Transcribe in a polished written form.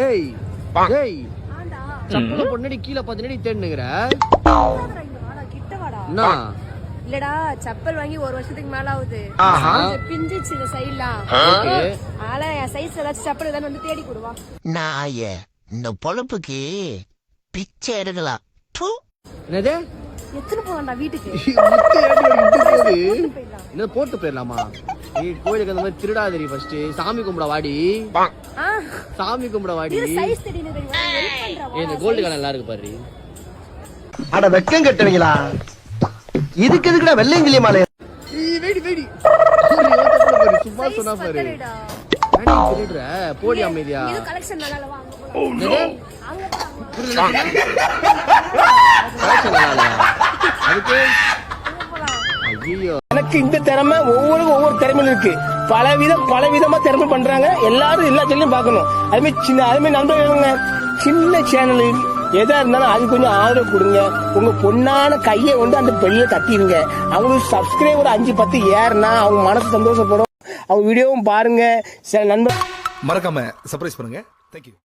ஏய் ஏய் சப்பல பொண்ணடி கீழ பாத்துனடி தேடுங்கற கிட்ட வாடா என்ன இல்லடா செப்பல் வாங்கி ஒரு வருஷத்துக்கு மேல ஆகுது பிஞ்சிச்சு இந்த சைடுலாம் ஓகே ஆல என் சைஸ்ல ஏதாச்சும் செப்பல் ஏதாவது வந்து தேடி கொடுவா நாயே இந்த பொழப்புக்கு பிச்சை எடுக்கலாம் என்னது எத்தனை போவான்டா வீட்டுக்கு என்ன போட்டு போயிடலாமா ஏய் கோயிலுக்கு அந்த மாதிரி திருடாதரி ஃபர்ஸ்ட் சாமி கும்பிட வாடி சாமி கும்பிட வாடி சைஸ் தெரியல ஏய் இந்த கோல்ட் கலர் நல்லா இருக்கு பாரு அட வெக்கம் கட்டுவீங்களா இதுக்கு எதுக்குடா வெள்ளையங்கிலி மாலை ஏய் வெடி வெடி சும்மா சொன்னா பாரு ஏன்டி திருடுற போடி அமைதியா இது கலெக்ஷன் நல்லா இல்ல வாங்க போலாம் அங்க அதுக்கு ஐயோ எனக்கு இந்த திறமை ஒவ்வொரு திறமையும் இருக்கு பல விதமா திறமை பண்றாங்க எல்லாரும் எல்லா சேனலையும் பார்க்கணும் அதுமாதிரி நண்பர்களுங்க சின்ன சேனல் எதா இருந்தாலும் அது கொஞ்சம் ஆதரவு கொடுங்க உங்க பொண்ணான கையை வந்து அந்த பெல்ல தட்டிடுங்க அவங்களுக்கு சப்ஸ்கிரைபர் 5-10 ஏறுனா அவங்க மனசு சந்தோஷப்படும் அவங்க வீடியோவும் பாருங்க சில நண்பர் மறக்காம சர்ப்ரைஸ் பண்ணுங்க. தேங்க்யூ.